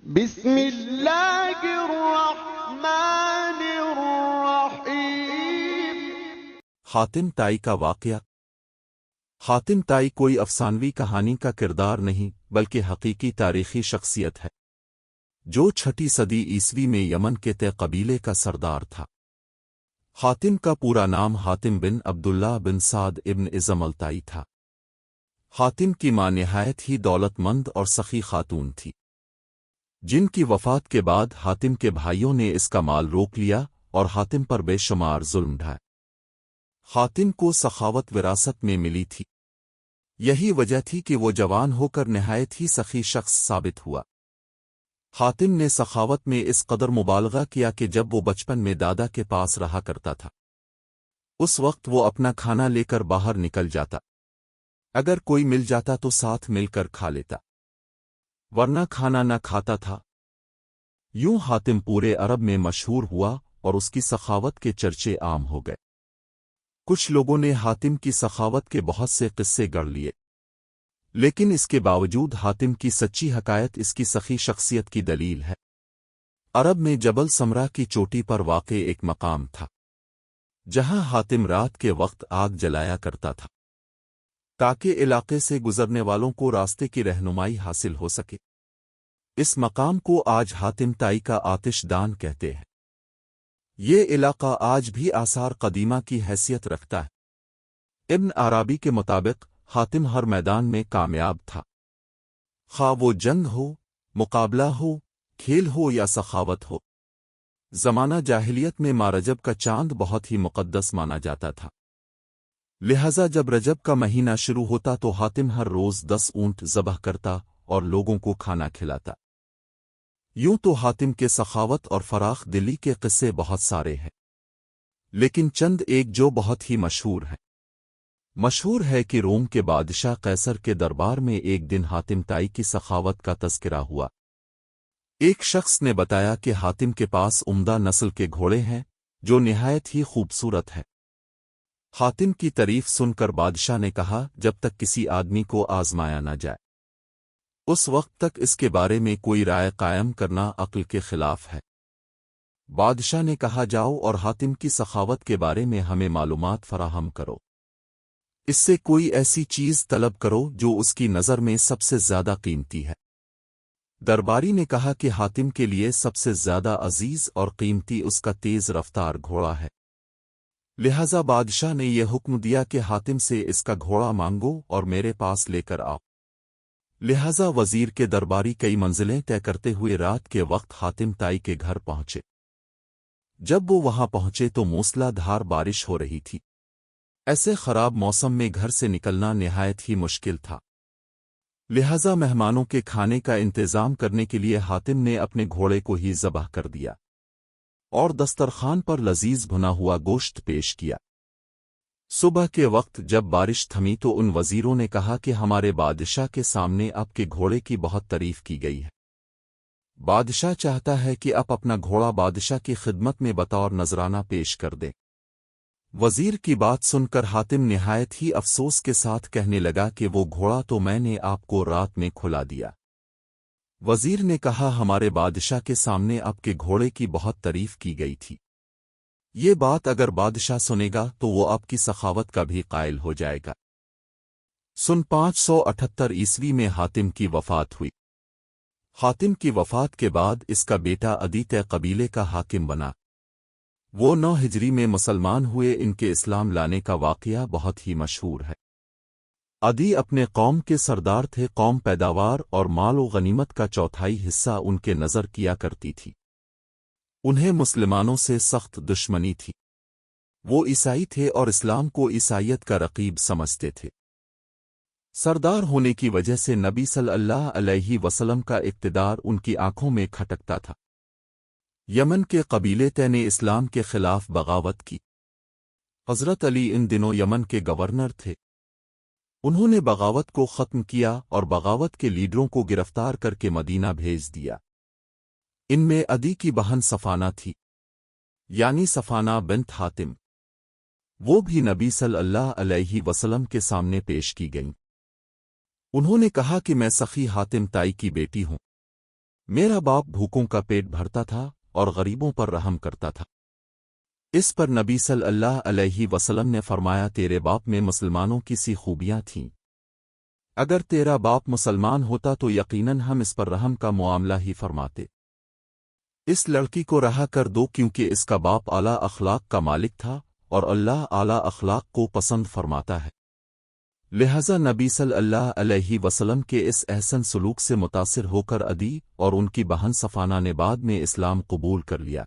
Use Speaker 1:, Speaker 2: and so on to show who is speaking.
Speaker 1: بسم اللہ الرحمن الرحیم۔
Speaker 2: حاتم طائی کا واقعہ۔ حاتم طائی کوئی افسانوی کہانی کا کردار نہیں بلکہ حقیقی تاریخی شخصیت ہے، جو 6 صدی عیسوی میں یمن کے طے قبیلے کا سردار تھا۔ حاتم کا پورا نام حاتم بن عبداللہ بن سعد ابن عزم الطائی تھا۔ حاتم کی ماں نہایت ہی دولت مند اور سخی خاتون تھی، جن کی وفات کے بعد حاتم کے بھائیوں نے اس کا مال روک لیا اور حاتم پر بے شمار ظلم ڈھائے۔ حاتم کو سخاوت وراثت میں ملی تھی، یہی وجہ تھی کہ وہ جوان ہو کر نہایت ہی سخی شخص ثابت ہوا۔ حاتم نے سخاوت میں اس قدر مبالغہ کیا کہ جب وہ بچپن میں دادا کے پاس رہا کرتا تھا، اس وقت وہ اپنا کھانا لے کر باہر نکل جاتا، اگر کوئی مل جاتا تو ساتھ مل کر کھا لیتا، ورنہ کھانا نہ کھاتا تھا۔ یوں حاتم پورے عرب میں مشہور ہوا اور اس کی سخاوت کے چرچے عام ہو گئے۔ کچھ لوگوں نے حاتم کی سخاوت کے بہت سے قصے گڑھ لیے، لیکن اس کے باوجود حاتم کی سچی حکایت اس کی سخی شخصیت کی دلیل ہے۔ عرب میں جبل سمرا کی چوٹی پر واقع ایک مقام تھا، جہاں حاتم رات کے وقت آگ جلایا کرتا تھا، تاکہ علاقے سے گزرنے والوں کو راستے کی رہنمائی حاصل ہو سکے۔ اس مقام کو آج حاتم طائی کا آتش دان کہتے ہیں۔ یہ علاقہ آج بھی آثار قدیمہ کی حیثیت رکھتا ہے۔ ابن عرابی کے مطابق حاتم ہر میدان میں کامیاب تھا، خواہ وہ جنگ ہو، مقابلہ ہو، کھیل ہو یا سخاوت ہو۔ زمانہ جاہلیت میں ماہ رجب کا چاند بہت ہی مقدس مانا جاتا تھا، لہذا جب رجب کا مہینہ شروع ہوتا تو حاتم ہر روز 10 اونٹ ذبح کرتا اور لوگوں کو کھانا کھلاتا۔ یوں تو حاتم کے سخاوت اور فراخ دلی کے قصے بہت سارے ہیں، لیکن چند ایک جو بہت ہی مشہور ہیں۔ مشہور ہے کہ روم کے بادشاہ قیصر کے دربار میں ایک دن حاتم طائی کی سخاوت کا تذکرہ ہوا۔ ایک شخص نے بتایا کہ حاتم کے پاس عمدہ نسل کے گھوڑے ہیں جو نہایت ہی خوبصورت ہے۔ حاتم کی تعریف سن کر بادشاہ نے کہا، جب تک کسی آدمی کو آزمایا نہ جائے، اس وقت تک اس کے بارے میں کوئی رائے قائم کرنا عقل کے خلاف ہے۔ بادشاہ نے کہا، جاؤ اور حاتم کی سخاوت کے بارے میں ہمیں معلومات فراہم کرو، اس سے کوئی ایسی چیز طلب کرو جو اس کی نظر میں سب سے زیادہ قیمتی ہے۔ درباری نے کہا کہ حاتم کے لیے سب سے زیادہ عزیز اور قیمتی اس کا تیز رفتار گھوڑا ہے، لہذا بادشاہ نے یہ حکم دیا کہ حاتم سے اس کا گھوڑا مانگو اور میرے پاس لے کر آؤ۔ لہذا وزیر کے درباری کئی منزلیں طے کرتے ہوئے رات کے وقت حاتم طائی کے گھر پہنچے۔ جب وہ وہاں پہنچے تو موسلا دھار بارش ہو رہی تھی، ایسے خراب موسم میں گھر سے نکلنا نہایت ہی مشکل تھا، لہذا مہمانوں کے کھانے کا انتظام کرنے کے لیے حاتم نے اپنے گھوڑے کو ہی ذبح کر دیا اور دسترخوان پر لذیذ بھنا ہوا گوشت پیش کیا۔ صبح کے وقت جب بارش تھمی تو ان وزیروں نے کہا کہ ہمارے بادشاہ کے سامنے آپ کے گھوڑے کی بہت تعریف کی گئی ہے، بادشاہ چاہتا ہے کہ آپ اپنا گھوڑا بادشاہ کی خدمت میں بطور نذرانہ پیش کر دیں۔ وزیر کی بات سن کر حاتم نہایت ہی افسوس کے ساتھ کہنے لگا کہ وہ گھوڑا تو میں نے آپ کو رات میں کھلا دیا۔ وزیر نے کہا، ہمارے بادشاہ کے سامنے آپ کے گھوڑے کی بہت تعریف کی گئی تھی، یہ بات اگر بادشاہ سنے گا تو وہ آپ کی سخاوت کا بھی قائل ہو جائے گا۔ سن 578 عیسوی میں حاتم کی وفات ہوئی۔ حاتم کی وفات کے بعد اس کا بیٹا عدی طے قبیلے کا حاکم بنا۔ وہ 9 ہجری میں مسلمان ہوئے۔ ان کے اسلام لانے کا واقعہ بہت ہی مشہور ہے۔ عدی اپنے قوم کے سردار تھے، قوم پیداوار اور مال و غنیمت کا چوتھائی حصہ ان کے نظر کیا کرتی تھی۔ انہیں مسلمانوں سے سخت دشمنی تھی، وہ عیسائی تھے اور اسلام کو عیسائیت کا رقیب سمجھتے تھے۔ سردار ہونے کی وجہ سے نبی صلی اللہ علیہ وسلم کا اقتدار ان کی آنکھوں میں کھٹکتا تھا۔ یمن کے قبیلے طے نے اسلام کے خلاف بغاوت کی۔ حضرت علی ان دنوں یمن کے گورنر تھے، انہوں نے بغاوت کو ختم کیا اور بغاوت کے لیڈروں کو گرفتار کر کے مدینہ بھیج دیا۔ ان میں عدی کی بہن صفانہ تھی، یعنی صفانہ بنت حاتم، وہ بھی نبی صلی اللہ علیہ وسلم کے سامنے پیش کی گئیں۔ انہوں نے کہا کہ میں سخی حاتم طائی کی بیٹی ہوں، میرا باپ بھوکوں کا پیٹ بھرتا تھا اور غریبوں پر رحم کرتا تھا۔ اس پر نبی صلی اللہ علیہ وسلم نے فرمایا تیرے باپ میں مسلمانوں کی سی خوبیاں تھیں، اگر تیرا باپ مسلمان ہوتا تو یقیناً ہم اس پر رحم کا معاملہ ہی فرماتے۔ اس لڑکی کو رہا کر دو کیونکہ اس کا باپ اعلیٰ اخلاق کا مالک تھا اور اللہ اعلیٰ اخلاق کو پسند فرماتا ہے، لہذا نبی صلی اللہ علیہ وسلم کے اس احسن سلوک سے متاثر ہو کر عدی اور ان کی بہن صفانہ نے بعد میں اسلام قبول کر لیا۔